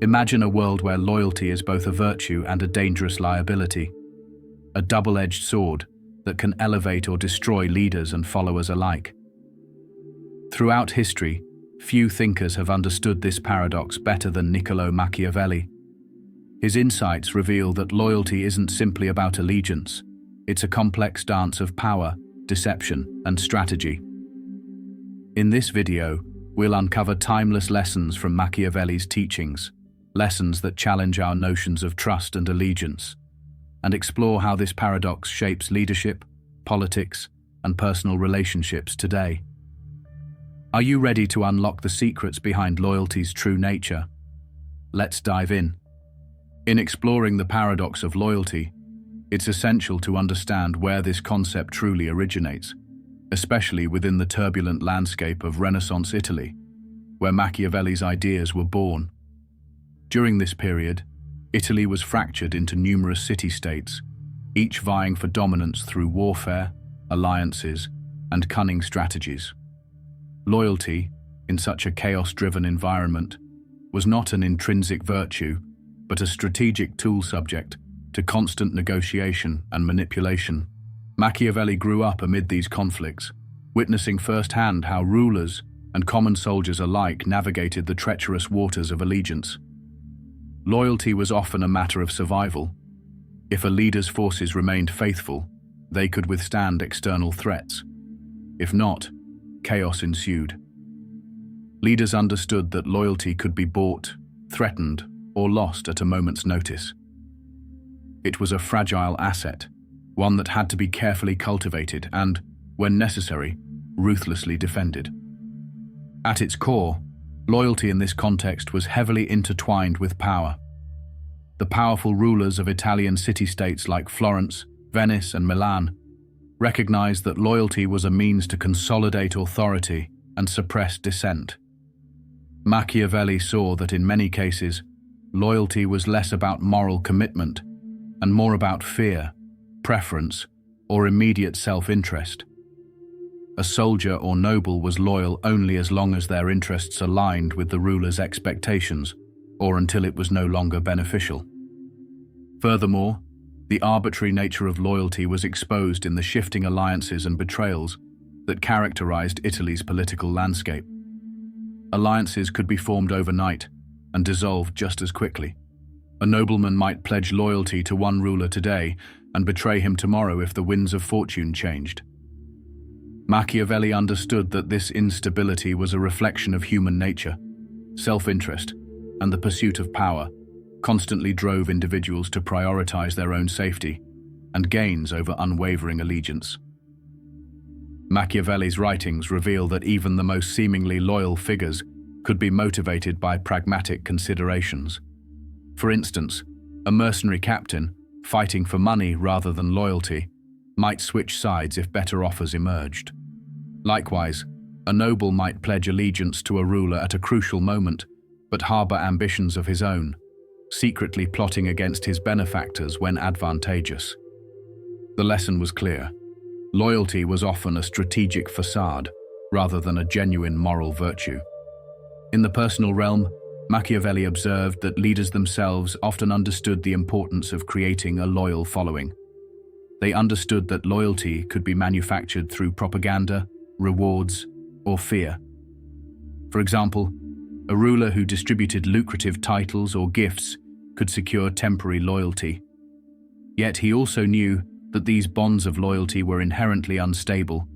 Imagine a world where loyalty is both a virtue and a dangerous liability, a double-edged sword that can elevate or destroy leaders and followers alike. Throughout history, few thinkers have understood this paradox better than Niccolo Machiavelli. His insights reveal that loyalty isn't simply about allegiance. It's a complex dance of power, deception, and strategy. In this video, we'll uncover timeless lessons from Machiavelli's teachings, lessons that challenge our notions of trust and allegiance, and explore how this paradox shapes leadership, politics, and personal relationships today. Are you ready to unlock the secrets behind loyalty's true nature? Let's dive in. In exploring the paradox of loyalty, it's essential to understand where this concept truly originates, especially within the turbulent landscape of Renaissance Italy, where Machiavelli's ideas were born. During this period, Italy was fractured into numerous city-states, each vying for dominance through warfare, alliances, and cunning strategies. Loyalty, in such a chaos-driven environment, was not an intrinsic virtue, but a strategic tool subject to constant negotiation and manipulation. Machiavelli grew up amid these conflicts, witnessing firsthand how rulers and common soldiers alike navigated the treacherous waters of allegiance. Loyalty was often a matter of survival. If a leader's forces remained faithful, they could withstand external threats. If not, chaos ensued. Leaders understood that loyalty could be bought, threatened, or lost at a moment's notice. It was a fragile asset, one that had to be carefully cultivated and, when necessary, ruthlessly defended. At its core, loyalty in this context was heavily intertwined with power. The powerful rulers of Italian city-states like Florence, Venice, and Milan recognized that loyalty was a means to consolidate authority and suppress dissent. Machiavelli saw that in many cases, loyalty was less about moral commitment and more about fear, preference, or immediate self-interest. A soldier or noble was loyal only as long as their interests aligned with the ruler's expectations, or until it was no longer beneficial. Furthermore, the arbitrary nature of loyalty was exposed in the shifting alliances and betrayals that characterized Italy's political landscape. Alliances could be formed overnight and dissolved just as quickly. A nobleman might pledge loyalty to one ruler today and betray him tomorrow if the winds of fortune changed. Machiavelli understood that this instability was a reflection of human nature. Self-interest and the pursuit of power constantly drove individuals to prioritize their own safety and gains over unwavering allegiance. Machiavelli's writings reveal that even the most seemingly loyal figures could be motivated by pragmatic considerations. For instance, a mercenary captain, fighting for money rather than loyalty, might switch sides if better offers emerged. Likewise, a noble might pledge allegiance to a ruler at a crucial moment, but harbor ambitions of his own, secretly plotting against his benefactors when advantageous. The lesson was clear. Loyalty was often a strategic facade, rather than a genuine moral virtue. In the personal realm, Machiavelli observed that leaders themselves often understood the importance of creating a loyal following. They understood that loyalty could be manufactured through propaganda, rewards, or fear. For example, a ruler who distributed lucrative titles or gifts could secure temporary loyalty. Yet he also knew that these bonds of loyalty were inherently unstable,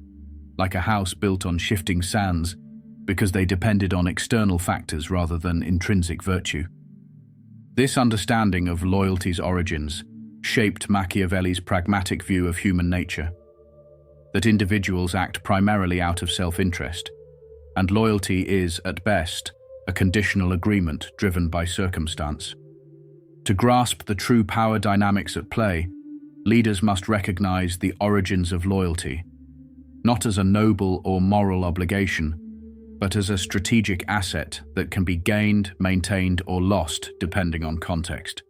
like a house built on shifting sands, because they depended on external factors rather than intrinsic virtue. This understanding of loyalty's origins shaped Machiavelli's pragmatic view of human nature, that individuals act primarily out of self-interest, and loyalty is, at best, a conditional agreement driven by circumstance. To grasp the true power dynamics at play, leaders must recognize the origins of loyalty, not as a noble or moral obligation, but as a strategic asset that can be gained, maintained, or lost depending on context.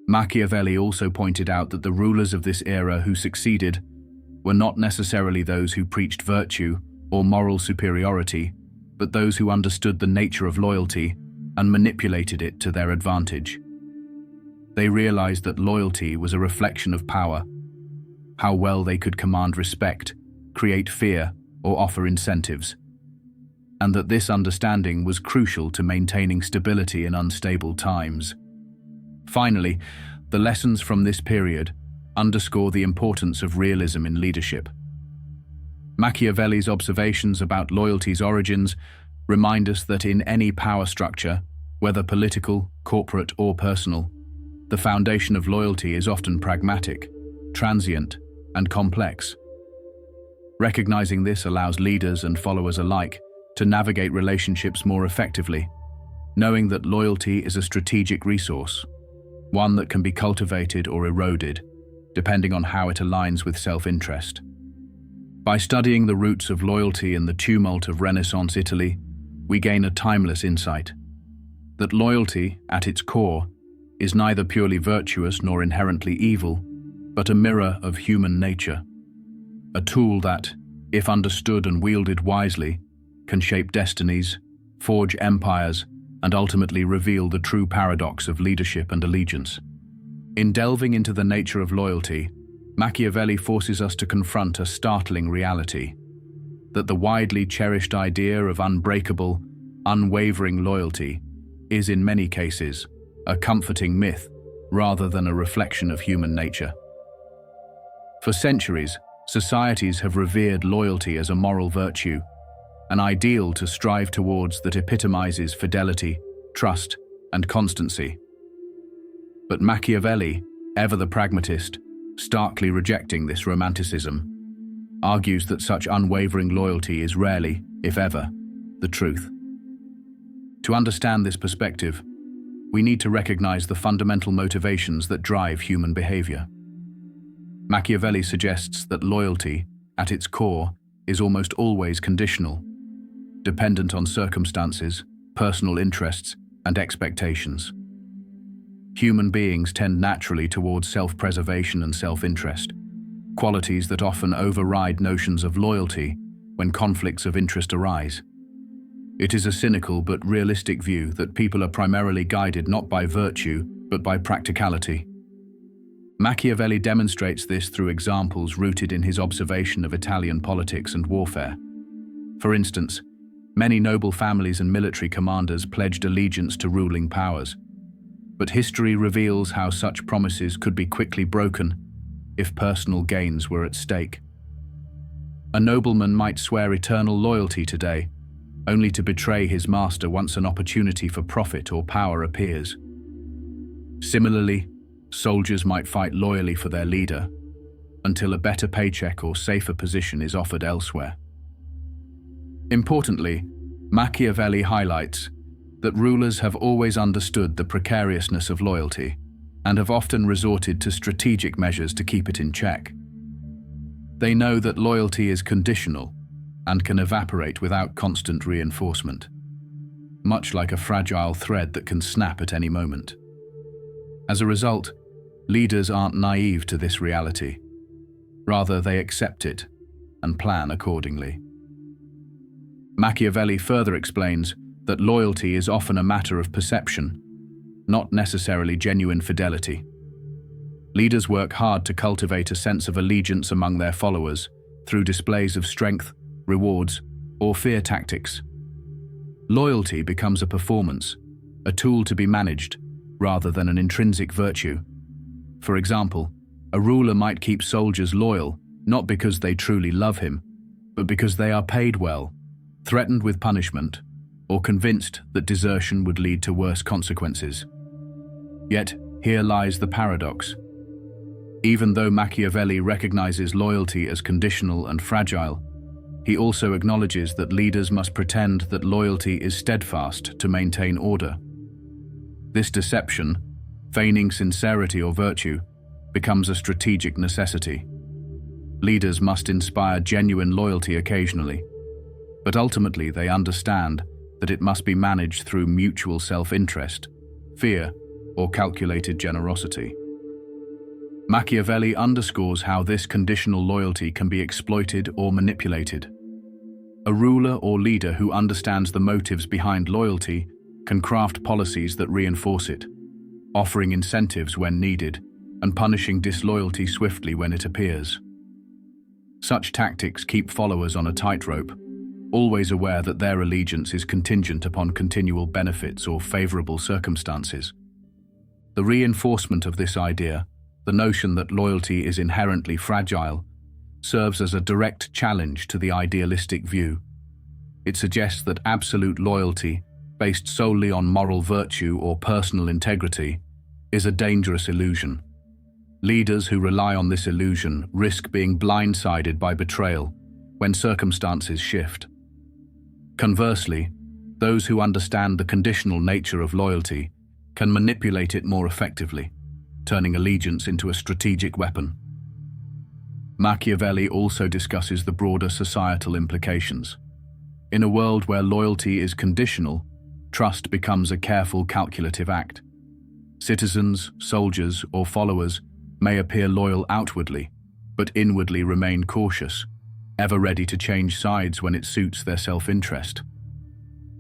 Machiavelli also pointed out that the rulers of this era who succeeded were not necessarily those who preached virtue or moral superiority, but those who understood the nature of loyalty and manipulated it to their advantage. They realized that loyalty was a reflection of power, how well they could command respect, create fear, or offer incentives, and that this understanding was crucial to maintaining stability in unstable times. Finally, the lessons from this period underscore the importance of realism in leadership. Machiavelli's observations about loyalty's origins remind us that in any power structure, whether political, corporate, or personal, the foundation of loyalty is often pragmatic, transient, and complex. Recognizing this allows leaders and followers alike to navigate relationships more effectively, knowing that loyalty is a strategic resource, one that can be cultivated or eroded, depending on how it aligns with self-interest. By studying the roots of loyalty in the tumult of Renaissance Italy, we gain a timeless insight that loyalty, at its core, is neither purely virtuous nor inherently evil, but a mirror of human nature, a tool that, if understood and wielded wisely, can shape destinies, forge empires, and ultimately reveal the true paradox of leadership and allegiance. In delving into the nature of loyalty, Machiavelli forces us to confront a startling reality: that the widely cherished idea of unbreakable, unwavering loyalty is, in many cases, a comforting myth rather than a reflection of human nature. For centuries, societies have revered loyalty as a moral virtue, an ideal to strive towards that epitomizes fidelity, trust, and constancy. But Machiavelli, ever the pragmatist, starkly rejecting this romanticism, argues that such unwavering loyalty is rarely, if ever, the truth. To understand this perspective, we need to recognize the fundamental motivations that drive human behavior. Machiavelli suggests that loyalty, at its core, is almost always conditional, dependent on circumstances, personal interests, and expectations. Human beings tend naturally towards self-preservation and self-interest, qualities that often override notions of loyalty when conflicts of interest arise. It is a cynical but realistic view that people are primarily guided not by virtue, but by practicality. Machiavelli demonstrates this through examples rooted in his observation of Italian politics and warfare. For instance, many noble families and military commanders pledged allegiance to ruling powers, but history reveals how such promises could be quickly broken if personal gains were at stake. A nobleman might swear eternal loyalty today, only to betray his master once an opportunity for profit or power appears. Similarly, soldiers might fight loyally for their leader until a better paycheck or safer position is offered elsewhere. Importantly, Machiavelli highlights that rulers have always understood the precariousness of loyalty and have often resorted to strategic measures to keep it in check. They know that loyalty is conditional and can evaporate without constant reinforcement, much like a fragile thread that can snap at any moment. As a result, leaders aren't naive to this reality. Rather, they accept it and plan accordingly. Machiavelli further explains that loyalty is often a matter of perception, not necessarily genuine fidelity. Leaders work hard to cultivate a sense of allegiance among their followers through displays of strength, rewards, or fear tactics. Loyalty becomes a performance, a tool to be managed, rather than an intrinsic virtue. For example, a ruler might keep soldiers loyal, not because they truly love him, but because they are paid well, threatened with punishment, or convinced that desertion would lead to worse consequences. Yet, here lies the paradox. Even though Machiavelli recognizes loyalty as conditional and fragile, he also acknowledges that leaders must pretend that loyalty is steadfast to maintain order. This deception, feigning sincerity or virtue, becomes a strategic necessity. Leaders must inspire genuine loyalty occasionally, but ultimately they understand that it must be managed through mutual self-interest, fear, or calculated generosity. Machiavelli underscores how this conditional loyalty can be exploited or manipulated. A ruler or leader who understands the motives behind loyalty can craft policies that reinforce it, offering incentives when needed and punishing disloyalty swiftly when it appears. Such tactics keep followers on a tightrope, always aware that their allegiance is contingent upon continual benefits or favorable circumstances. The reinforcement of this idea, the notion that loyalty is inherently fragile, serves as a direct challenge to the idealistic view. It suggests that absolute loyalty, based solely on moral virtue or personal integrity, is a dangerous illusion. Leaders who rely on this illusion risk being blindsided by betrayal when circumstances shift. Conversely, those who understand the conditional nature of loyalty can manipulate it more effectively, turning allegiance into a strategic weapon. Machiavelli also discusses the broader societal implications. In a world where loyalty is conditional, trust becomes a careful, calculative act. Citizens, soldiers, or followers may appear loyal outwardly, but inwardly remain cautious, ever ready to change sides when it suits their self-interest.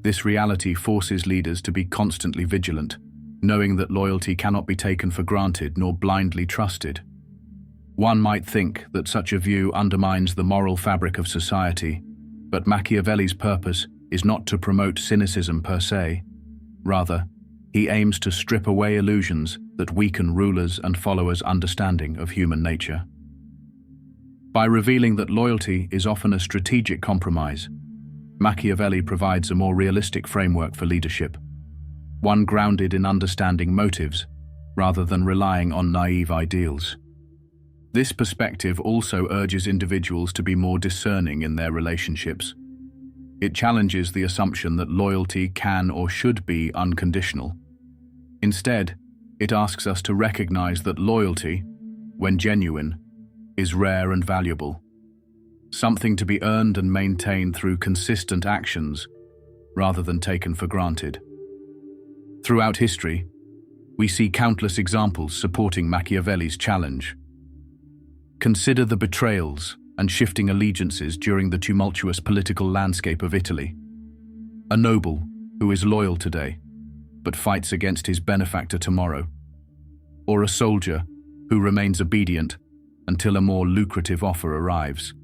This reality forces leaders to be constantly vigilant, knowing that loyalty cannot be taken for granted nor blindly trusted. One might think that such a view undermines the moral fabric of society, but Machiavelli's purpose is not to promote cynicism per se. Rather, he aims to strip away illusions that weaken rulers' and followers' understanding of human nature. By revealing that loyalty is often a strategic compromise, Machiavelli provides a more realistic framework for leadership, one grounded in understanding motives rather than relying on naive ideals. This perspective also urges individuals to be more discerning in their relationships. It challenges the assumption that loyalty can or should be unconditional. Instead, it asks us to recognize that loyalty, when genuine, is rare and valuable, something to be earned and maintained through consistent actions rather than taken for granted. Throughout history, we see countless examples supporting Machiavelli's challenge. Consider the betrayals and shifting allegiances during the tumultuous political landscape of Italy. A noble who is loyal today, but fights against his benefactor tomorrow. Or a soldier who remains obedient until a more lucrative offer arrives.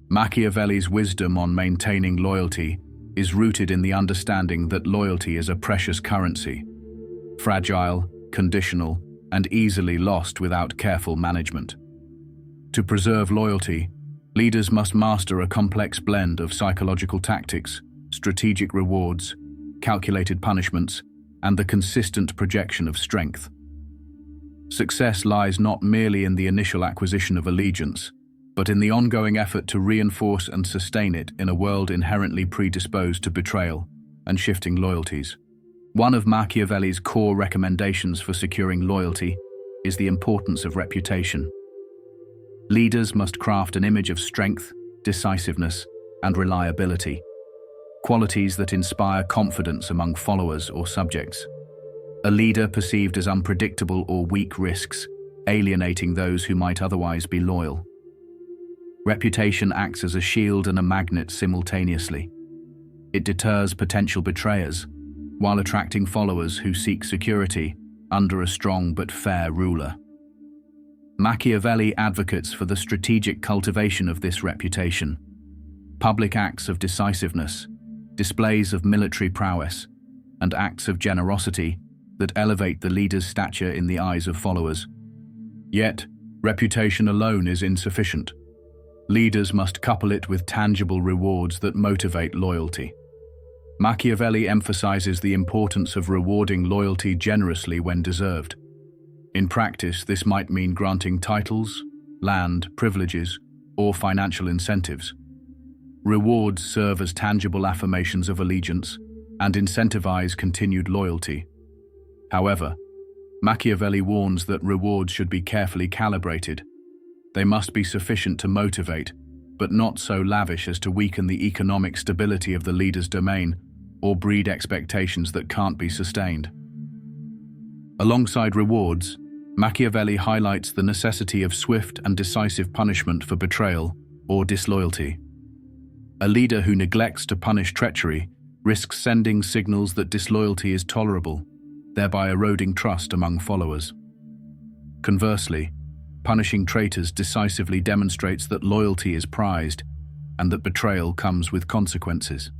Machiavelli's wisdom on maintaining loyalty is rooted in the understanding that loyalty is a precious currency, fragile, conditional, and easily lost without careful management. To preserve loyalty, leaders must master a complex blend of psychological tactics, strategic rewards, calculated punishments, and the consistent projection of strength. Success lies not merely in the initial acquisition of allegiance, but in the ongoing effort to reinforce and sustain it in a world inherently predisposed to betrayal and shifting loyalties. One of Machiavelli's core recommendations for securing loyalty is the importance of reputation. Leaders must craft an image of strength, decisiveness, and reliability, qualities that inspire confidence among followers or subjects. A leader perceived as unpredictable or weak risks, alienating those who might otherwise be loyal. Reputation acts as a shield and a magnet simultaneously. It deters potential betrayers, while attracting followers who seek security under a strong but fair ruler. Machiavelli advocates for the strategic cultivation of this reputation. Public acts of decisiveness, displays of military prowess, and acts of generosity that elevate the leader's stature in the eyes of followers. Yet, reputation alone is insufficient. Leaders must couple it with tangible rewards that motivate loyalty. Machiavelli emphasizes the importance of rewarding loyalty generously when deserved. In practice, this might mean granting titles, land, privileges, or financial incentives. Rewards serve as tangible affirmations of allegiance and incentivize continued loyalty. However, Machiavelli warns that rewards should be carefully calibrated. They must be sufficient to motivate, but not so lavish as to weaken the economic stability of the leader's domain or breed expectations that can't be sustained. Alongside rewards, Machiavelli highlights the necessity of swift and decisive punishment for betrayal or disloyalty. A leader who neglects to punish treachery risks sending signals that disloyalty is tolerable, thereby eroding trust among followers. Conversely, punishing traitors decisively demonstrates that loyalty is prized and that betrayal comes with consequences.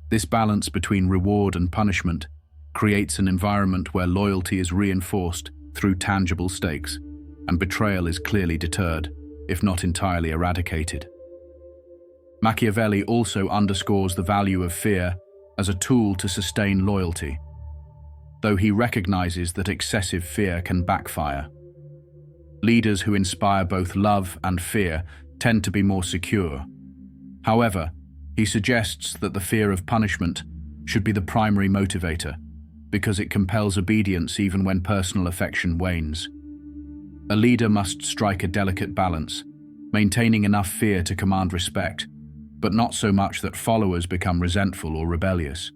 This balance between reward and punishment creates an environment where loyalty is reinforced through tangible stakes, and betrayal is clearly deterred, if not entirely eradicated. Machiavelli also underscores the value of fear as a tool to sustain loyalty, though he recognizes that excessive fear can backfire. Leaders who inspire both love and fear tend to be more secure. However, he suggests that the fear of punishment should be the primary motivator, because it compels obedience even when personal affection wanes. A leader must strike a delicate balance, maintaining enough fear to command respect, but not so much that followers become resentful or rebellious.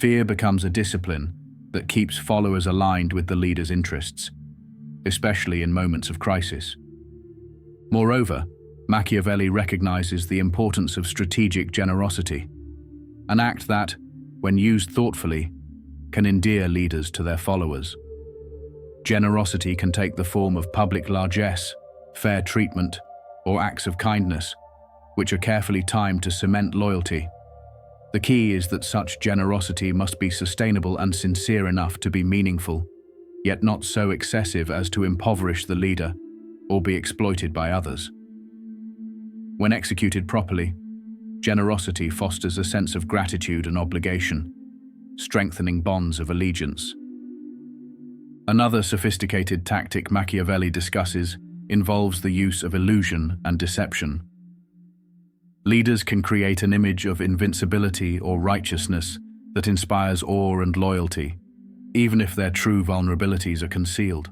Fear becomes a discipline that keeps followers aligned with the leader's interests, especially in moments of crisis. Moreover, Machiavelli recognizes the importance of strategic generosity, an act that, when used thoughtfully, can endear leaders to their followers. Generosity can take the form of public largesse, fair treatment, or acts of kindness, which are carefully timed to cement loyalty. The key is that such generosity must be sustainable and sincere enough to be meaningful, yet not so excessive as to impoverish the leader or be exploited by others. When executed properly, generosity fosters a sense of gratitude and obligation, strengthening bonds of allegiance. Another sophisticated tactic Machiavelli discusses involves the use of illusion and deception. Leaders can create an image of invincibility or righteousness that inspires awe and loyalty, even if their true vulnerabilities are concealed.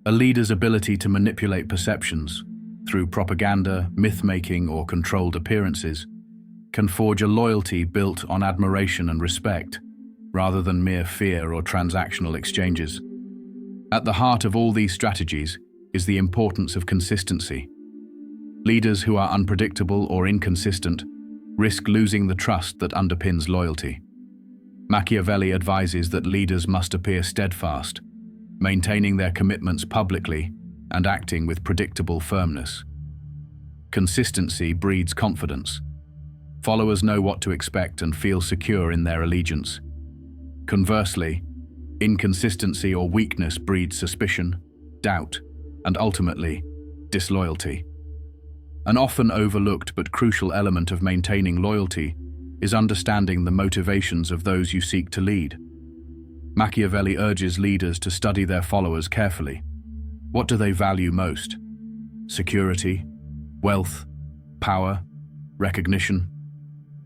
A leader's ability to manipulate perceptions through propaganda, myth-making, or controlled appearances can forge a loyalty built on admiration and respect, rather than mere fear or transactional exchanges. At the heart of all these strategies is the importance of consistency. Leaders who are unpredictable or inconsistent risk losing the trust that underpins loyalty. Machiavelli advises that leaders must appear steadfast, maintaining their commitments publicly and acting with predictable firmness. Consistency breeds confidence. Followers know what to expect and feel secure in their allegiance. Conversely, inconsistency or weakness breeds suspicion, doubt, and ultimately, disloyalty. An often overlooked but crucial element of maintaining loyalty is understanding the motivations of those you seek to lead. Machiavelli urges leaders to study their followers carefully. What do they value most? Security, wealth, power, recognition?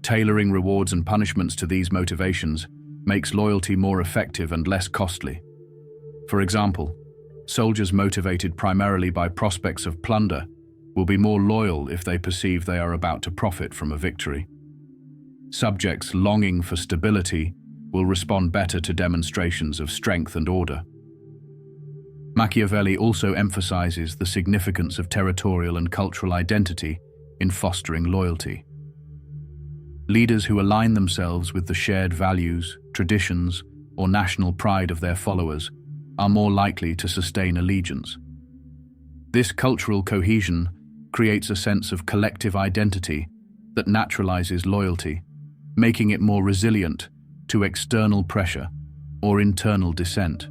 Tailoring rewards and punishments to these motivations makes loyalty more effective and less costly. For example, soldiers motivated primarily by prospects of plunder will be more loyal if they perceive they are about to profit from a victory. Subjects longing for stability will respond better to demonstrations of strength and order. Machiavelli also emphasizes the significance of territorial and cultural identity in fostering loyalty. Leaders who align themselves with the shared values, traditions, or national pride of their followers are more likely to sustain allegiance. This cultural cohesion creates a sense of collective identity that naturalizes loyalty, making it more resilient to external pressure or internal dissent.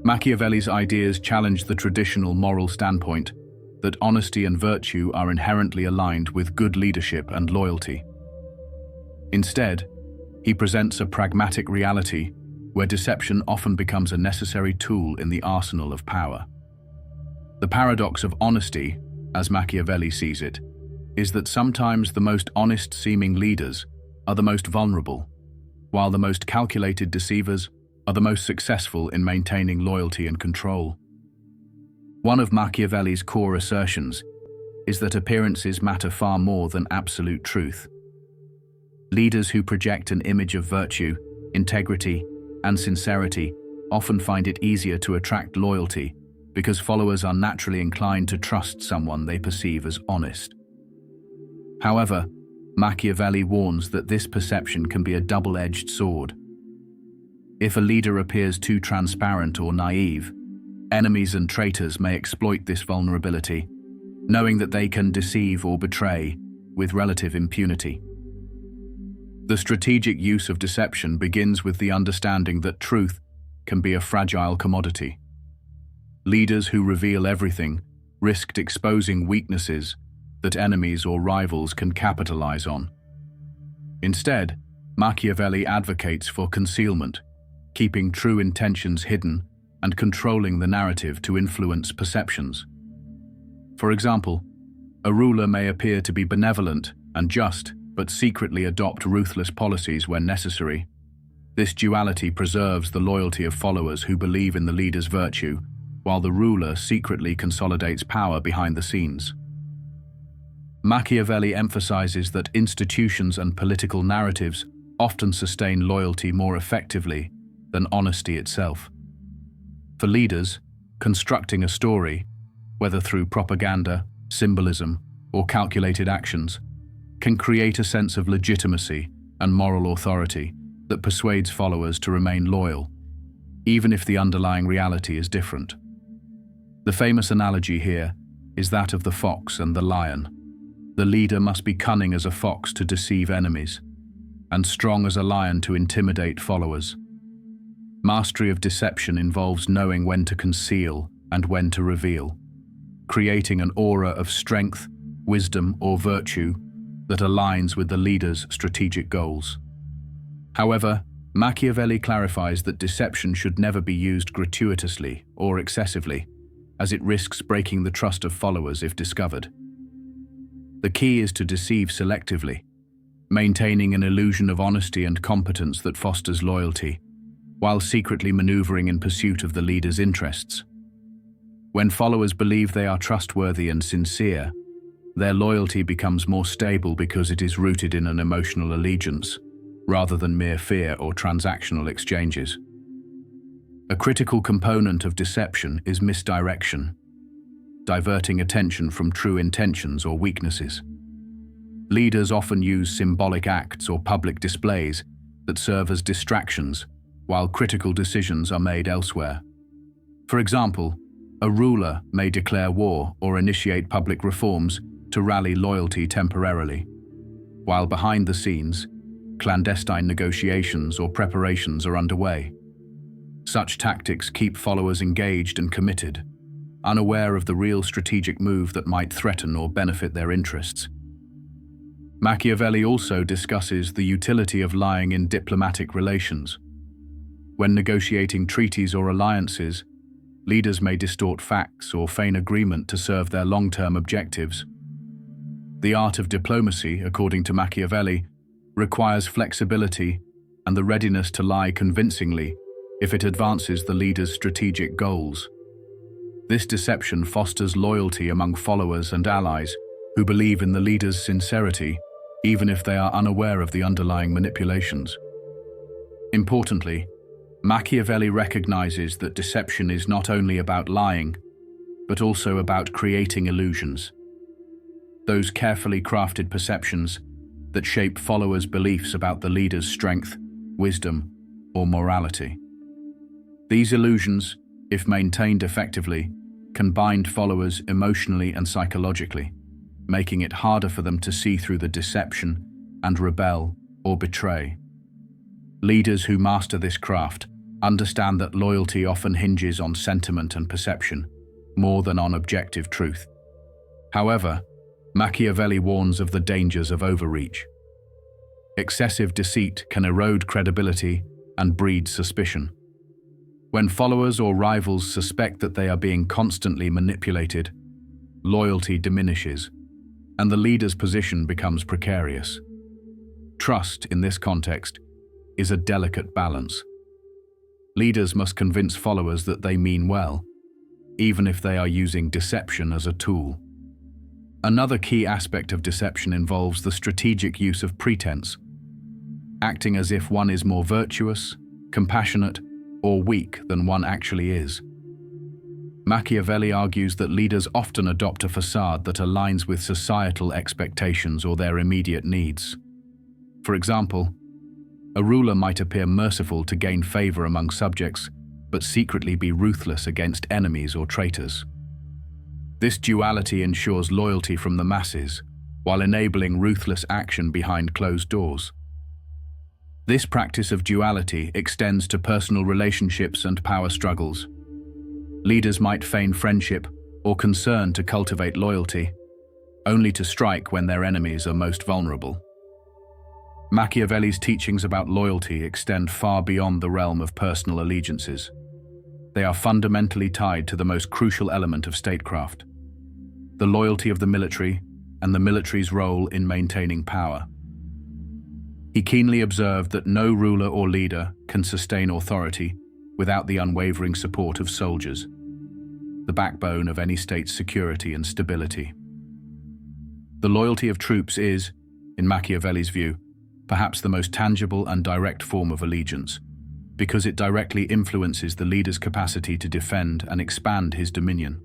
Machiavelli's ideas challenge the traditional moral standpoint that honesty and virtue are inherently aligned with good leadership and loyalty. Instead, he presents a pragmatic reality where deception often becomes a necessary tool in the arsenal of power. The paradox of honesty, as Machiavelli sees it, is that sometimes the most honest-seeming leaders are the most vulnerable, while the most calculated deceivers are the most successful in maintaining loyalty and control. One of Machiavelli's core assertions is that appearances matter far more than absolute truth. Leaders who project an image of virtue, integrity, and sincerity often find it easier to attract loyalty because followers are naturally inclined to trust someone they perceive as honest. However, Machiavelli warns that this perception can be a double-edged sword. If a leader appears too transparent or naive, enemies and traitors may exploit this vulnerability, knowing that they can deceive or betray with relative impunity. The strategic use of deception begins with the understanding that truth can be a fragile commodity. Leaders who reveal everything risked exposing weaknesses that enemies or rivals can capitalize on. Instead, Machiavelli advocates for concealment, keeping true intentions hidden and controlling the narrative to influence perceptions. For example, a ruler may appear to be benevolent and just, but secretly adopt ruthless policies when necessary. This duality preserves the loyalty of followers who believe in the leader's virtue, while the ruler secretly consolidates power behind the scenes. Machiavelli emphasizes that institutions and political narratives often sustain loyalty more effectively than honesty itself. For leaders, constructing a story, whether through propaganda, symbolism, or calculated actions, can create a sense of legitimacy and moral authority that persuades followers to remain loyal, even if the underlying reality is different. The famous analogy here is that of the fox and the lion. The leader must be cunning as a fox to deceive enemies, and strong as a lion to intimidate followers. Mastery of deception involves knowing when to conceal and when to reveal, creating an aura of strength, wisdom, or virtue that aligns with the leader's strategic goals. However, Machiavelli clarifies that deception should never be used gratuitously or excessively, as it risks breaking the trust of followers if discovered. The key is to deceive selectively, maintaining an illusion of honesty and competence that fosters loyalty, while secretly maneuvering in pursuit of the leader's interests. When followers believe they are trustworthy and sincere, their loyalty becomes more stable because it is rooted in an emotional allegiance, rather than mere fear or transactional exchanges. A critical component of deception is misdirection, diverting attention from true intentions or weaknesses. Leaders often use symbolic acts or public displays that serve as distractions, while critical decisions are made elsewhere. For example, a ruler may declare war or initiate public reforms to rally loyalty temporarily, while behind the scenes, clandestine negotiations or preparations are underway. Such tactics keep followers engaged and committed, unaware of the real strategic move that might threaten or benefit their interests. Machiavelli also discusses the utility of lying in diplomatic relations. When negotiating treaties or alliances, leaders may distort facts or feign agreement to serve their long-term objectives. The art of diplomacy, according to Machiavelli, requires flexibility and the readiness to lie convincingly if it advances the leader's strategic goals. This deception fosters loyalty among followers and allies who believe in the leader's sincerity, even if they are unaware of the underlying manipulations. Importantly, Machiavelli recognizes that deception is not only about lying, but also about creating illusions. Those carefully crafted perceptions that shape followers' beliefs about the leader's strength, wisdom, or morality. These illusions, if maintained effectively, can bind followers emotionally and psychologically, making it harder for them to see through the deception and rebel or betray. Leaders who master this craft understand that loyalty often hinges on sentiment and perception, more than on objective truth. However, Machiavelli warns of the dangers of overreach. Excessive deceit can erode credibility and breed suspicion. When followers or rivals suspect that they are being constantly manipulated, loyalty diminishes, and the leader's position becomes precarious. Trust, in this context, is a delicate balance. Leaders must convince followers that they mean well, even if they are using deception as a tool. Another key aspect of deception involves the strategic use of pretense, acting as if one is more virtuous, compassionate, or weak than one actually is. Machiavelli argues that leaders often adopt a facade that aligns with societal expectations or their immediate needs. For example, a ruler might appear merciful to gain favor among subjects, but secretly be ruthless against enemies or traitors. This duality ensures loyalty from the masses, while enabling ruthless action behind closed doors. This practice of duality extends to personal relationships and power struggles. Leaders might feign friendship or concern to cultivate loyalty, only to strike when their enemies are most vulnerable. Machiavelli's teachings about loyalty extend far beyond the realm of personal allegiances. They are fundamentally tied to the most crucial element of statecraft: the loyalty of the military and the military's role in maintaining power. He keenly observed that no ruler or leader can sustain authority without the unwavering support of soldiers, the backbone of any state's security and stability. The loyalty of troops is, in Machiavelli's view, perhaps the most tangible and direct form of allegiance, because it directly influences the leader's capacity to defend and expand his dominion.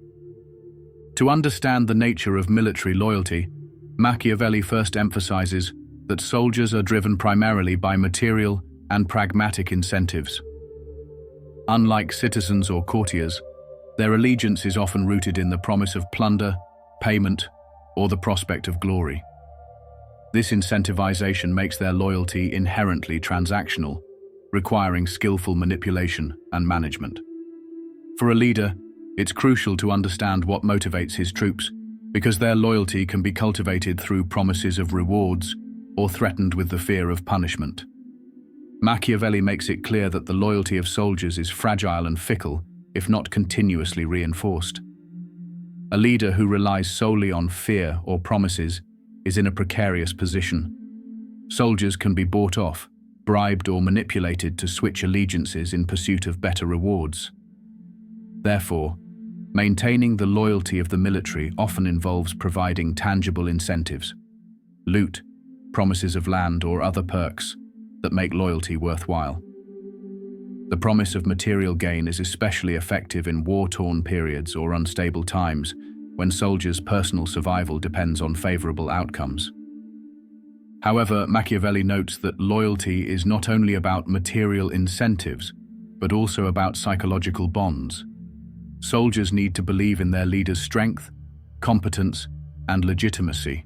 To understand the nature of military loyalty, Machiavelli first emphasizes that soldiers are driven primarily by material and pragmatic incentives. Unlike citizens or courtiers, their allegiance is often rooted in the promise of plunder, payment, or the prospect of glory. This incentivization makes their loyalty inherently transactional, requiring skillful manipulation and management. For a leader, it's crucial to understand what motivates his troops, because their loyalty can be cultivated through promises of rewards or threatened with the fear of punishment. Machiavelli makes it clear that the loyalty of soldiers is fragile and fickle if not continuously reinforced. A leader who relies solely on fear or promises is in a precarious position. Soldiers can be bought off, bribed or manipulated to switch allegiances in pursuit of better rewards. Therefore, maintaining the loyalty of the military often involves providing tangible incentives, loot, promises of land or other perks that make loyalty worthwhile. The promise of material gain is especially effective in war-torn periods or unstable times when soldiers' personal survival depends on favorable outcomes. However, Machiavelli notes that loyalty is not only about material incentives, but also about psychological bonds. Soldiers need to believe in their leader's strength, competence, and legitimacy.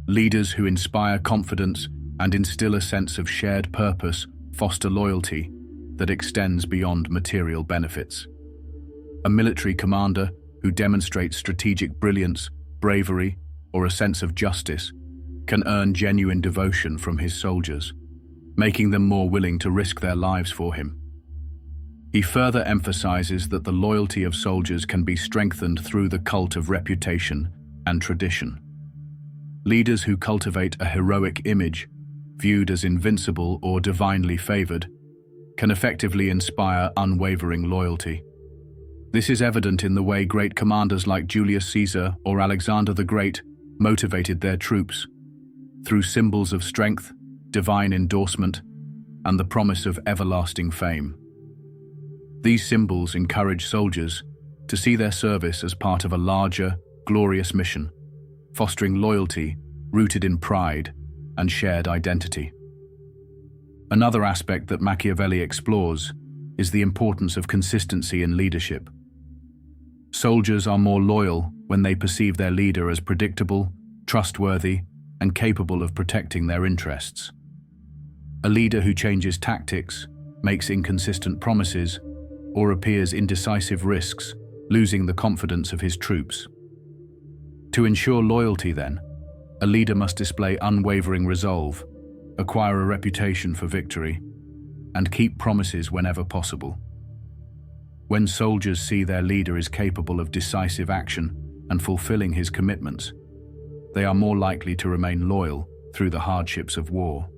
Leaders who inspire confidence and instill a sense of shared purpose foster loyalty that extends beyond material benefits. A military commander who demonstrates strategic brilliance, bravery, or a sense of justice can earn genuine devotion from his soldiers, making them more willing to risk their lives for him. He further emphasizes that the loyalty of soldiers can be strengthened through the cult of reputation and tradition. Leaders who cultivate a heroic image, viewed as invincible or divinely favored, can effectively inspire unwavering loyalty. This is evident in the way great commanders like Julius Caesar or Alexander the Great motivated their troops, through symbols of strength, divine endorsement, and the promise of everlasting fame. These symbols encourage soldiers to see their service as part of a larger, glorious mission, fostering loyalty rooted in pride and shared identity. Another aspect that Machiavelli explores is the importance of consistency in leadership. Soldiers are more loyal when they perceive their leader as predictable, trustworthy, and capable of protecting their interests. A leader who changes tactics, makes inconsistent promises, or appears indecisive risks losing the confidence of his troops. To ensure loyalty, then, a leader must display unwavering resolve, acquire a reputation for victory, and keep promises whenever possible. When soldiers see their leader is capable of decisive action and fulfilling his commitments, they are more likely to remain loyal through the hardships of war.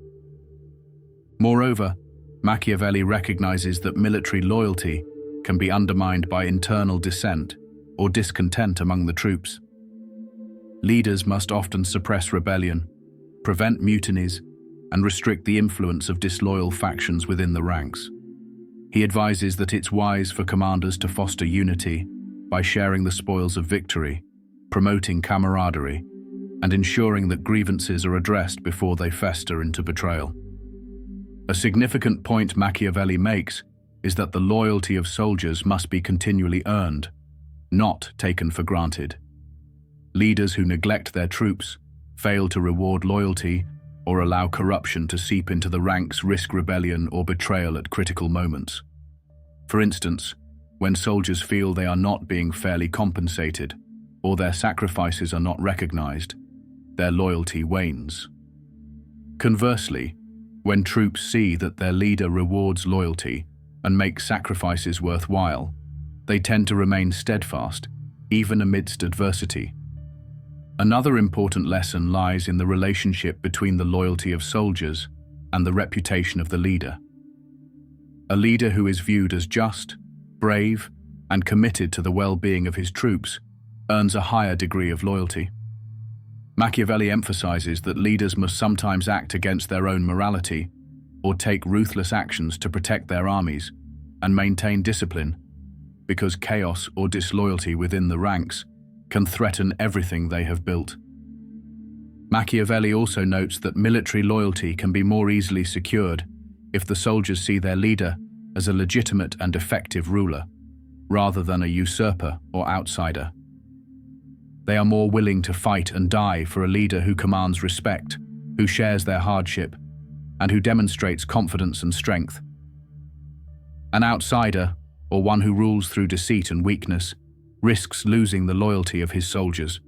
Moreover, Machiavelli recognizes that military loyalty can be undermined by internal dissent or discontent among the troops. Leaders must often suppress rebellion, prevent mutinies, and restrict the influence of disloyal factions within the ranks. He advises that it's wise for commanders to foster unity by sharing the spoils of victory, promoting camaraderie, and ensuring that grievances are addressed before they fester into betrayal. A significant point Machiavelli makes is that the loyalty of soldiers must be continually earned, not taken for granted. Leaders who neglect their troops, fail to reward loyalty, or allow corruption to seep into the ranks risk rebellion or betrayal at critical moments. For instance, when soldiers feel they are not being fairly compensated or their sacrifices are not recognized, their loyalty wanes. Conversely, when troops see that their leader rewards loyalty and makes sacrifices worthwhile, they tend to remain steadfast, even amidst adversity. Another important lesson lies in the relationship between the loyalty of soldiers and the reputation of the leader. A leader who is viewed as just, brave, and committed to the well-being of his troops earns a higher degree of loyalty. Machiavelli emphasizes that leaders must sometimes act against their own morality or take ruthless actions to protect their armies and maintain discipline, because chaos or disloyalty within the ranks can threaten everything they have built. Machiavelli also notes that military loyalty can be more easily secured if the soldiers see their leader as a legitimate and effective ruler, rather than a usurper or outsider. They are more willing to fight and die for a leader who commands respect, who shares their hardship, and who demonstrates confidence and strength. An outsider, or one who rules through deceit and weakness, risks losing the loyalty of his soldiers.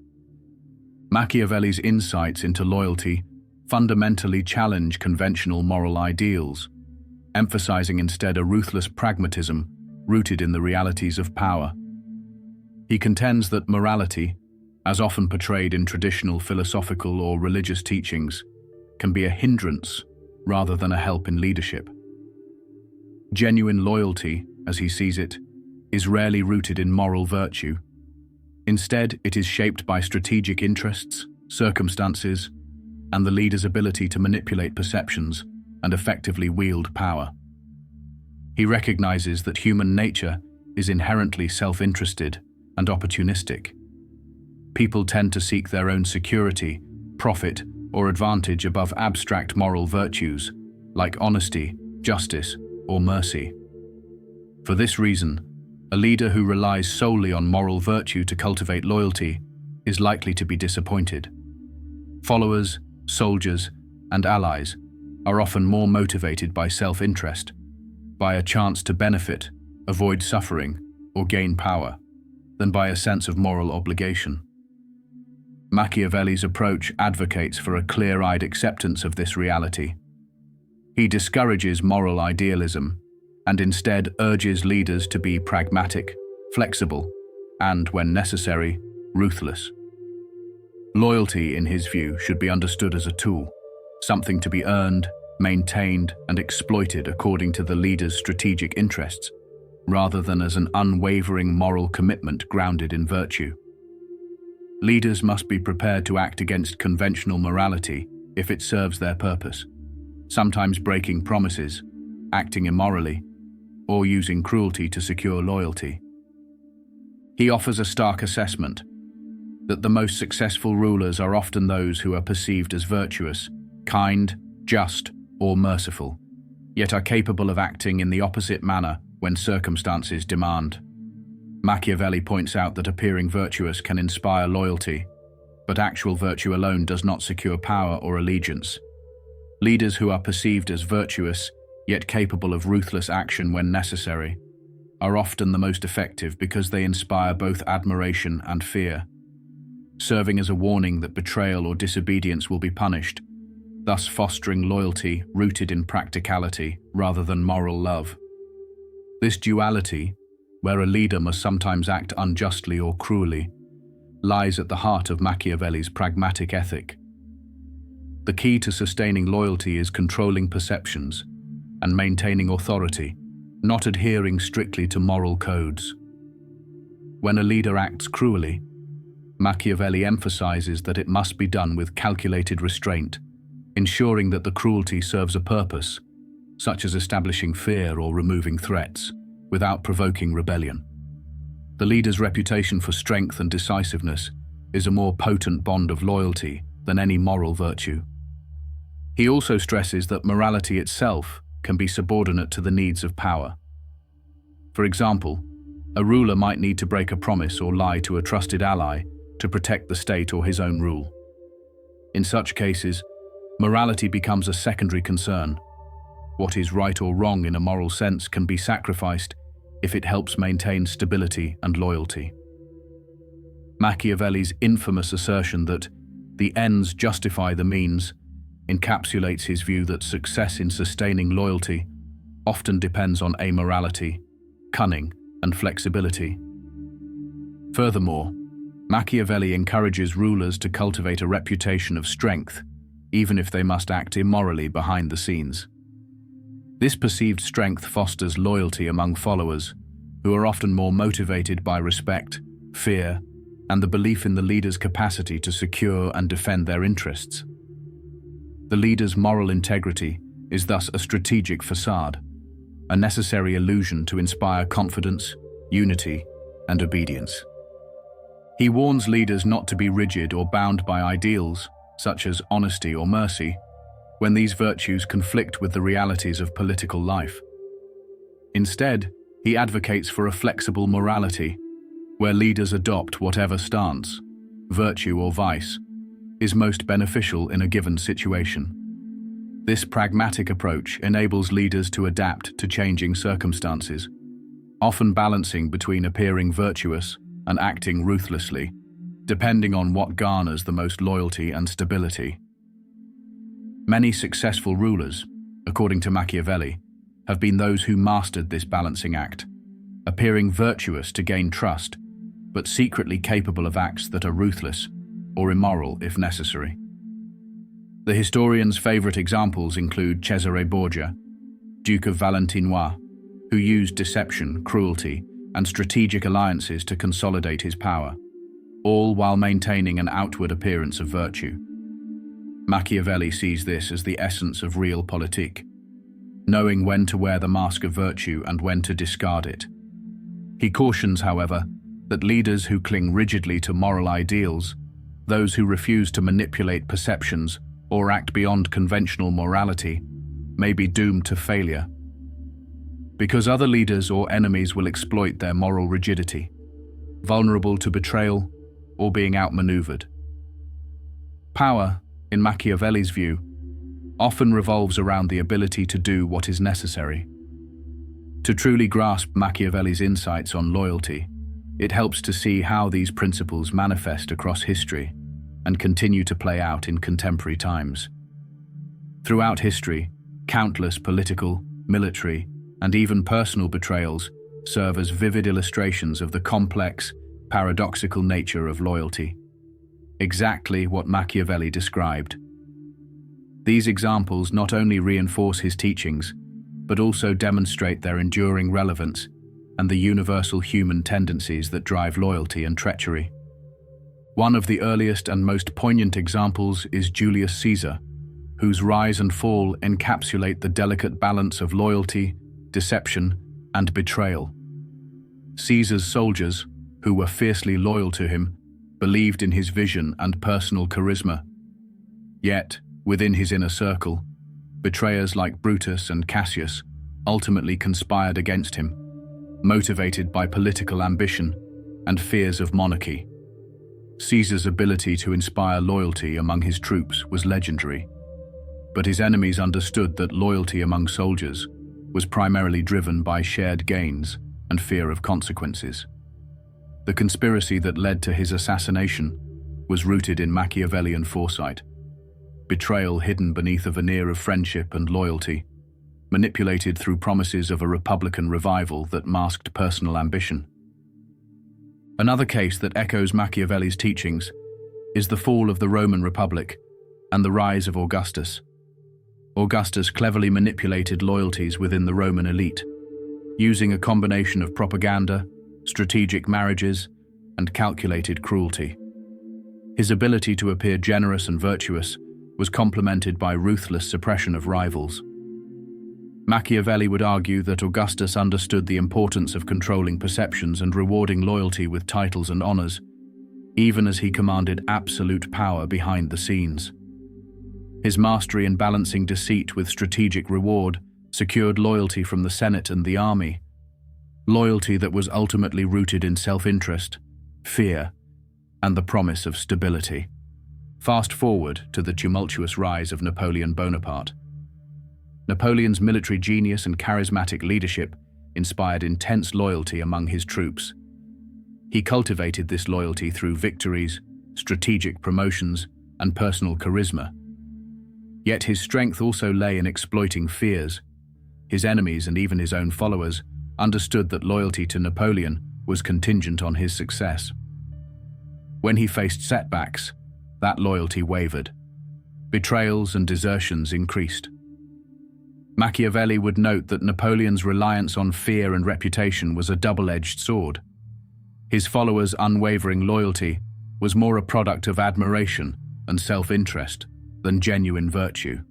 Machiavelli's insights into loyalty fundamentally challenge conventional moral ideals, emphasizing instead a ruthless pragmatism rooted in the realities of power. He contends that morality, as often portrayed in traditional philosophical or religious teachings, can be a hindrance rather than a help in leadership. Genuine loyalty, as he sees it, is rarely rooted in moral virtue. Instead, it is shaped by strategic interests, circumstances, and the leader's ability to manipulate perceptions and effectively wield power. He recognizes that human nature is inherently self-interested and opportunistic. People tend to seek their own security, profit, or advantage above abstract moral virtues, like honesty, justice, or mercy. For this reason, a leader who relies solely on moral virtue to cultivate loyalty is likely to be disappointed. Followers, soldiers, and allies are often more motivated by self-interest, by a chance to benefit, avoid suffering, or gain power, than by a sense of moral obligation. Machiavelli's approach advocates for a clear-eyed acceptance of this reality. He discourages moral idealism and instead urges leaders to be pragmatic, flexible, and, when necessary, ruthless. Loyalty, in his view, should be understood as a tool, something to be earned, maintained, and exploited according to the leader's strategic interests, rather than as an unwavering moral commitment grounded in virtue. Leaders must be prepared to act against conventional morality if it serves their purpose, sometimes breaking promises, acting immorally, or using cruelty to secure loyalty. He offers a stark assessment that the most successful rulers are often those who are perceived as virtuous, kind, just, or merciful, yet are capable of acting in the opposite manner when circumstances demand. Machiavelli points out that appearing virtuous can inspire loyalty, but actual virtue alone does not secure power or allegiance. Leaders who are perceived as virtuous, yet capable of ruthless action when necessary, are often the most effective because they inspire both admiration and fear, serving as a warning that betrayal or disobedience will be punished, thus fostering loyalty rooted in practicality rather than moral love. This duality, where a leader must sometimes act unjustly or cruelly, lies at the heart of Machiavelli's pragmatic ethic. The key to sustaining loyalty is controlling perceptions and maintaining authority, not adhering strictly to moral codes. When a leader acts cruelly, Machiavelli emphasizes that it must be done with calculated restraint, ensuring that the cruelty serves a purpose, such as establishing fear or removing threats, without provoking rebellion. The leader's reputation for strength and decisiveness is a more potent bond of loyalty than any moral virtue. He also stresses that morality itself can be subordinate to the needs of power. For example, a ruler might need to break a promise or lie to a trusted ally to protect the state or his own rule. In such cases, morality becomes a secondary concern. What is right or wrong in a moral sense can be sacrificed if it helps maintain stability and loyalty. Machiavelli's infamous assertion that the ends justify the means encapsulates his view that success in sustaining loyalty often depends on amorality, cunning, and flexibility. Furthermore, Machiavelli encourages rulers to cultivate a reputation of strength, even if they must act immorally behind the scenes. This perceived strength fosters loyalty among followers, who are often more motivated by respect, fear, and the belief in the leader's capacity to secure and defend their interests. The leader's moral integrity is thus a strategic facade, a necessary illusion to inspire confidence, unity, and obedience. He warns leaders not to be rigid or bound by ideals, such as honesty or mercy, when these virtues conflict with the realities of political life. Instead, he advocates for a flexible morality, where leaders adopt whatever stance, virtue or vice, is most beneficial in a given situation. This pragmatic approach enables leaders to adapt to changing circumstances, often balancing between appearing virtuous and acting ruthlessly, depending on what garners the most loyalty and stability. Many successful rulers, according to Machiavelli, have been those who mastered this balancing act, appearing virtuous to gain trust, but secretly capable of acts that are ruthless or immoral if necessary. The historian's favorite examples include Cesare Borgia, Duke of Valentinois, who used deception, cruelty, and strategic alliances to consolidate his power, all while maintaining an outward appearance of virtue. Machiavelli sees this as the essence of realpolitik, knowing when to wear the mask of virtue and when to discard it. He cautions, however, that leaders who cling rigidly to moral ideals, those who refuse to manipulate perceptions or act beyond conventional morality, may be doomed to failure, because other leaders or enemies will exploit their moral rigidity, vulnerable to betrayal or being outmaneuvered. Power, in Machiavelli's view, often revolves around the ability to do what is necessary. To truly grasp Machiavelli's insights on loyalty, it helps to see how these principles manifest across history and continue to play out in contemporary times. Throughout history, countless political, military, and even personal betrayals serve as vivid illustrations of the complex, paradoxical nature of loyalty. Exactly what Machiavelli described. These examples not only reinforce his teachings, but also demonstrate their enduring relevance and the universal human tendencies that drive loyalty and treachery. One of the earliest and most poignant examples is Julius Caesar, whose rise and fall encapsulate the delicate balance of loyalty, deception, and betrayal. Caesar's soldiers, who were fiercely loyal to him, believed in his vision and personal charisma. Yet, within his inner circle, betrayers like Brutus and Cassius ultimately conspired against him, motivated by political ambition and fears of monarchy. Caesar's ability to inspire loyalty among his troops was legendary, but his enemies understood that loyalty among soldiers was primarily driven by shared gains and fear of consequences. The conspiracy that led to his assassination was rooted in Machiavellian foresight, betrayal hidden beneath a veneer of friendship and loyalty, manipulated through promises of a republican revival that masked personal ambition. Another case that echoes Machiavelli's teachings is the fall of the Roman Republic and the rise of Augustus. Augustus cleverly manipulated loyalties within the Roman elite, using a combination of propaganda, strategic marriages, and calculated cruelty. His ability to appear generous and virtuous was complemented by ruthless suppression of rivals. Machiavelli would argue that Augustus understood the importance of controlling perceptions and rewarding loyalty with titles and honors, even as he commanded absolute power behind the scenes. His mastery in balancing deceit with strategic reward secured loyalty from the Senate and the army, loyalty that was ultimately rooted in self-interest, fear, and the promise of stability. Fast forward to the tumultuous rise of Napoleon Bonaparte. Napoleon's military genius and charismatic leadership inspired intense loyalty among his troops. He cultivated this loyalty through victories, strategic promotions, and personal charisma. Yet his strength also lay in exploiting fears. His enemies and even his own followers understood that loyalty to Napoleon was contingent on his success. When he faced setbacks, that loyalty wavered. Betrayals and desertions increased. Machiavelli would note that Napoleon's reliance on fear and reputation was a double-edged sword. His followers' unwavering loyalty was more a product of admiration and self-interest than genuine virtue.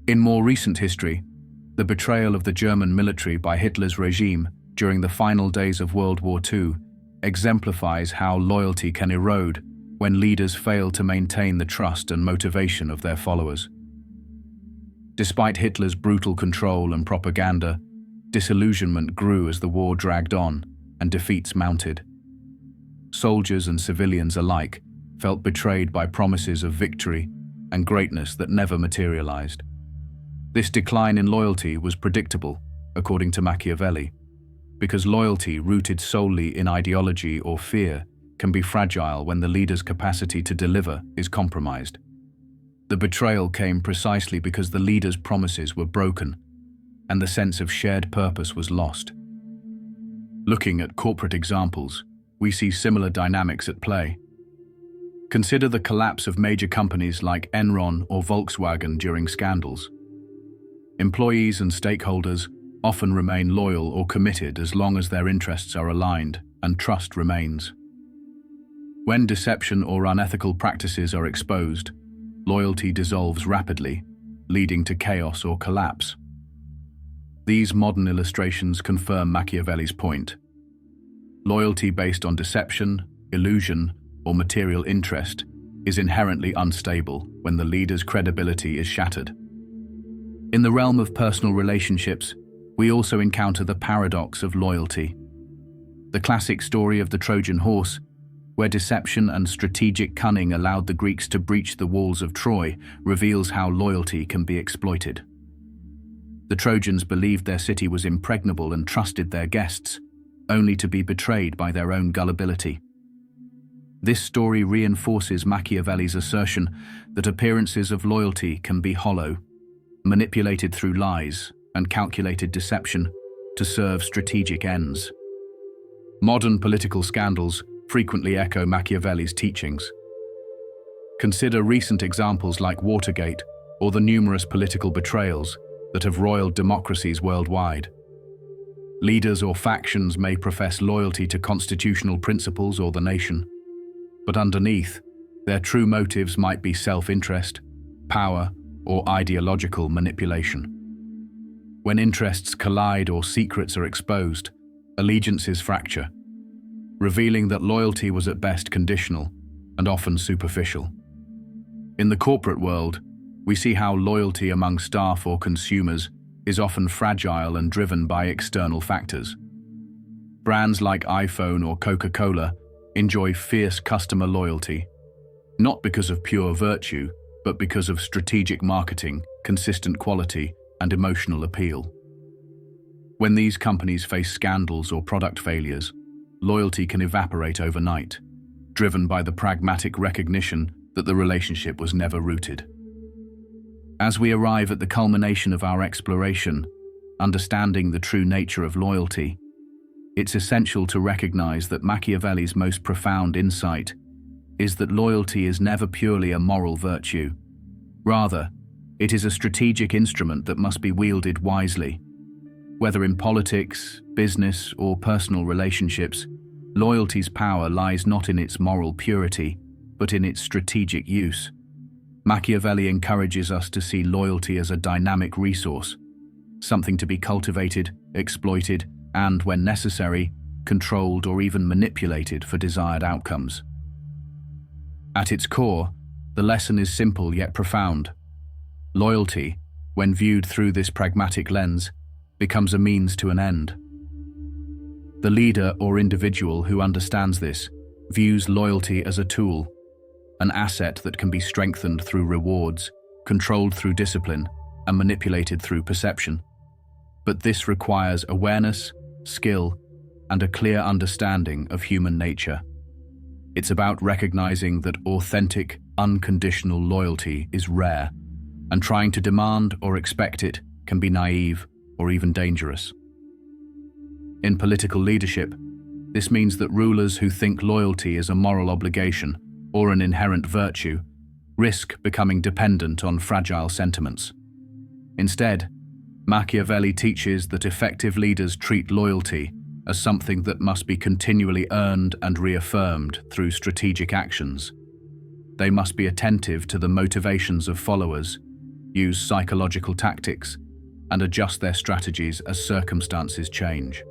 In more recent history, the betrayal of the German military by Hitler's regime during the final days of World War II exemplifies how loyalty can erode when leaders fail to maintain the trust and motivation of their followers. Despite Hitler's brutal control and propaganda, disillusionment grew as the war dragged on and defeats mounted. Soldiers and civilians alike felt betrayed by promises of victory and greatness that never materialized. This decline in loyalty was predictable, according to Machiavelli, because loyalty rooted solely in ideology or fear can be fragile when the leader's capacity to deliver is compromised. The betrayal came precisely because the leader's promises were broken and the sense of shared purpose was lost. Looking at corporate examples, we see similar dynamics at play. Consider the collapse of major companies like Enron or Volkswagen during scandals. Employees and stakeholders often remain loyal or committed as long as their interests are aligned and trust remains. When deception or unethical practices are exposed, loyalty dissolves rapidly, leading to chaos or collapse. These modern illustrations confirm Machiavelli's point. Loyalty based on deception, illusion, or material interest is inherently unstable when the leader's credibility is shattered. In the realm of personal relationships, we also encounter the paradox of loyalty. The classic story of the Trojan horse, where deception and strategic cunning allowed the Greeks to breach the walls of Troy, reveals how loyalty can be exploited. The Trojans believed their city was impregnable and trusted their guests, only to be betrayed by their own gullibility. This story reinforces Machiavelli's assertion that appearances of loyalty can be hollow, manipulated through lies and calculated deception to serve strategic ends. Modern political scandals frequently echo Machiavelli's teachings. Consider recent examples like Watergate or the numerous political betrayals that have roiled democracies worldwide. Leaders or factions may profess loyalty to constitutional principles or the nation, but underneath, their true motives might be self-interest, power, or ideological manipulation. When interests collide or secrets are exposed, allegiances fracture, revealing that loyalty was at best conditional and often superficial. In the corporate world, we see how loyalty among staff or consumers is often fragile and driven by external factors. Brands like iPhone or Coca-Cola enjoy fierce customer loyalty, not because of pure virtue, but because of strategic marketing, consistent quality, and emotional appeal. When these companies face scandals or product failures, loyalty can evaporate overnight, driven by the pragmatic recognition that the relationship was never rooted. As we arrive at the culmination of our exploration, understanding the true nature of loyalty, it's essential to recognize that Machiavelli's most profound insight is that loyalty is never purely a moral virtue. Rather, it is a strategic instrument that must be wielded wisely. Whether in politics, business, or personal relationships, loyalty's power lies not in its moral purity, but in its strategic use. Machiavelli encourages us to see loyalty as a dynamic resource, something to be cultivated, exploited, and, when necessary, controlled or even manipulated for desired outcomes. At its core, the lesson is simple yet profound. Loyalty, when viewed through this pragmatic lens, becomes a means to an end. The leader or individual who understands this views loyalty as a tool, an asset that can be strengthened through rewards, controlled through discipline, and manipulated through perception. But this requires awareness, skill, and a clear understanding of human nature. It's about recognizing that authentic, unconditional loyalty is rare, and trying to demand or expect it can be naive or even dangerous. In political leadership, this means that rulers who think loyalty is a moral obligation or an inherent virtue risk becoming dependent on fragile sentiments. Instead, Machiavelli teaches that effective leaders treat loyalty as something that must be continually earned and reaffirmed through strategic actions. They must be attentive to the motivations of followers, use psychological tactics, and adjust their strategies as circumstances change.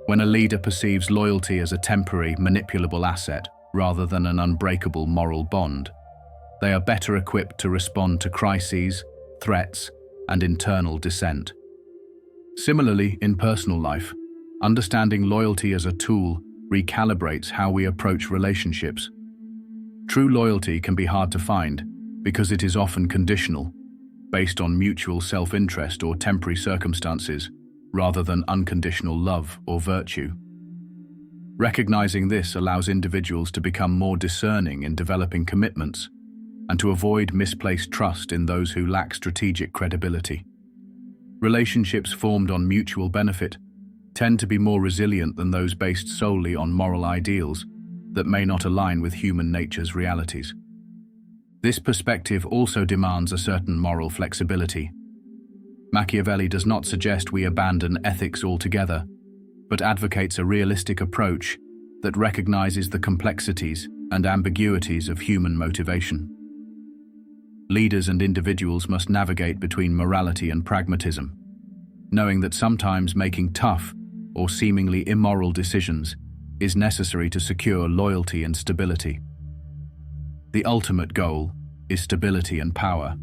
When a leader perceives loyalty as a temporary, manipulable asset rather than an unbreakable moral bond, they are better equipped to respond to crises, threats, and internal dissent. Similarly, in personal life, understanding loyalty as a tool recalibrates how we approach relationships. True loyalty can be hard to find because it is often conditional, based on mutual self-interest or temporary circumstances, rather than unconditional love or virtue. Recognizing this allows individuals to become more discerning in developing commitments and to avoid misplaced trust in those who lack strategic credibility. Relationships formed on mutual benefit tend to be more resilient than those based solely on moral ideals that may not align with human nature's realities. This perspective also demands a certain moral flexibility. Machiavelli does not suggest we abandon ethics altogether, but advocates a realistic approach that recognizes the complexities and ambiguities of human motivation. Leaders and individuals must navigate between morality and pragmatism, knowing that sometimes making tough or seemingly immoral decisions is necessary to secure loyalty and stability. The ultimate goal is stability and power,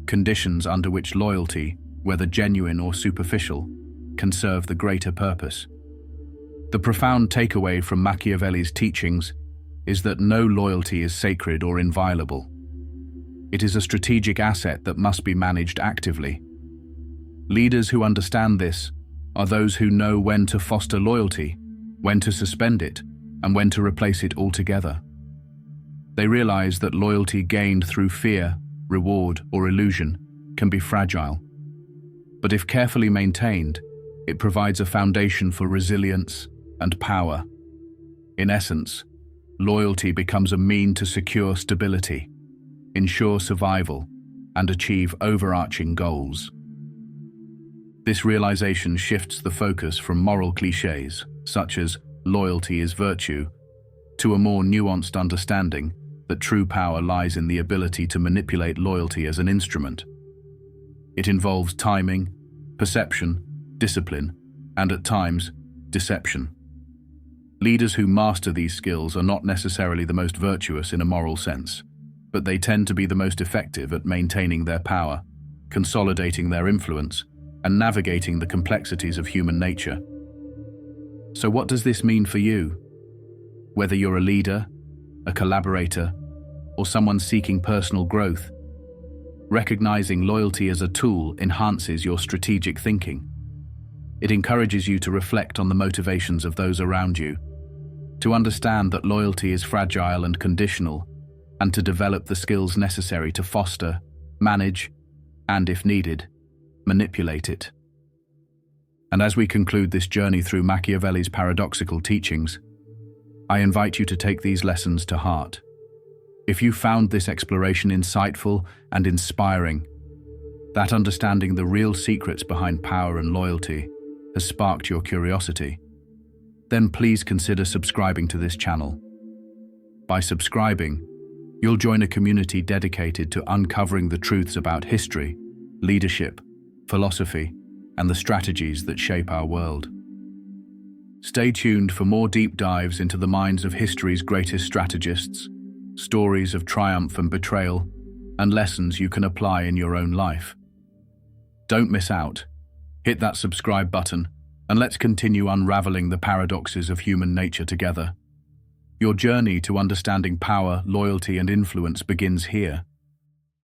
conditions under which loyalty, whether genuine or superficial, can serve the greater purpose. The profound takeaway from Machiavelli's teachings is that no loyalty is sacred or inviolable. It is a strategic asset that must be managed actively. Leaders who understand this are those who know when to foster loyalty, when to suspend it, and when to replace it altogether. They realize that loyalty gained through fear, reward, or illusion can be fragile. But if carefully maintained, it provides a foundation for resilience and power. In essence, loyalty becomes a means to secure stability, ensure survival, and achieve overarching goals. This realization shifts the focus from moral cliches, such as loyalty is virtue, to a more nuanced understanding that true power lies in the ability to manipulate loyalty as an instrument. It involves timing, perception, discipline, and at times, deception. Leaders who master these skills are not necessarily the most virtuous in a moral sense, but they tend to be the most effective at maintaining their power, consolidating their influence, and navigating the complexities of human nature. So what does this mean for you? Whether you're a leader, a collaborator, or someone seeking personal growth, recognizing loyalty as a tool enhances your strategic thinking. It encourages you to reflect on the motivations of those around you, to understand that loyalty is fragile and conditional, and to develop the skills necessary to foster, manage, and, if needed, manipulate it. And as we conclude this journey through Machiavelli's paradoxical teachings, I invite you to take these lessons to heart. If you found this exploration insightful and inspiring, that understanding the real secrets behind power and loyalty has sparked your curiosity, then please consider subscribing to this channel. By subscribing, you'll join a community dedicated to uncovering the truths about history, leadership, philosophy, and the strategies that shape our world. Stay tuned for more deep dives into the minds of history's greatest strategists, stories of triumph and betrayal, and lessons you can apply in your own life. Don't miss out. Hit that subscribe button, and let's continue unraveling the paradoxes of human nature together. Your journey to understanding power, loyalty, and influence begins here.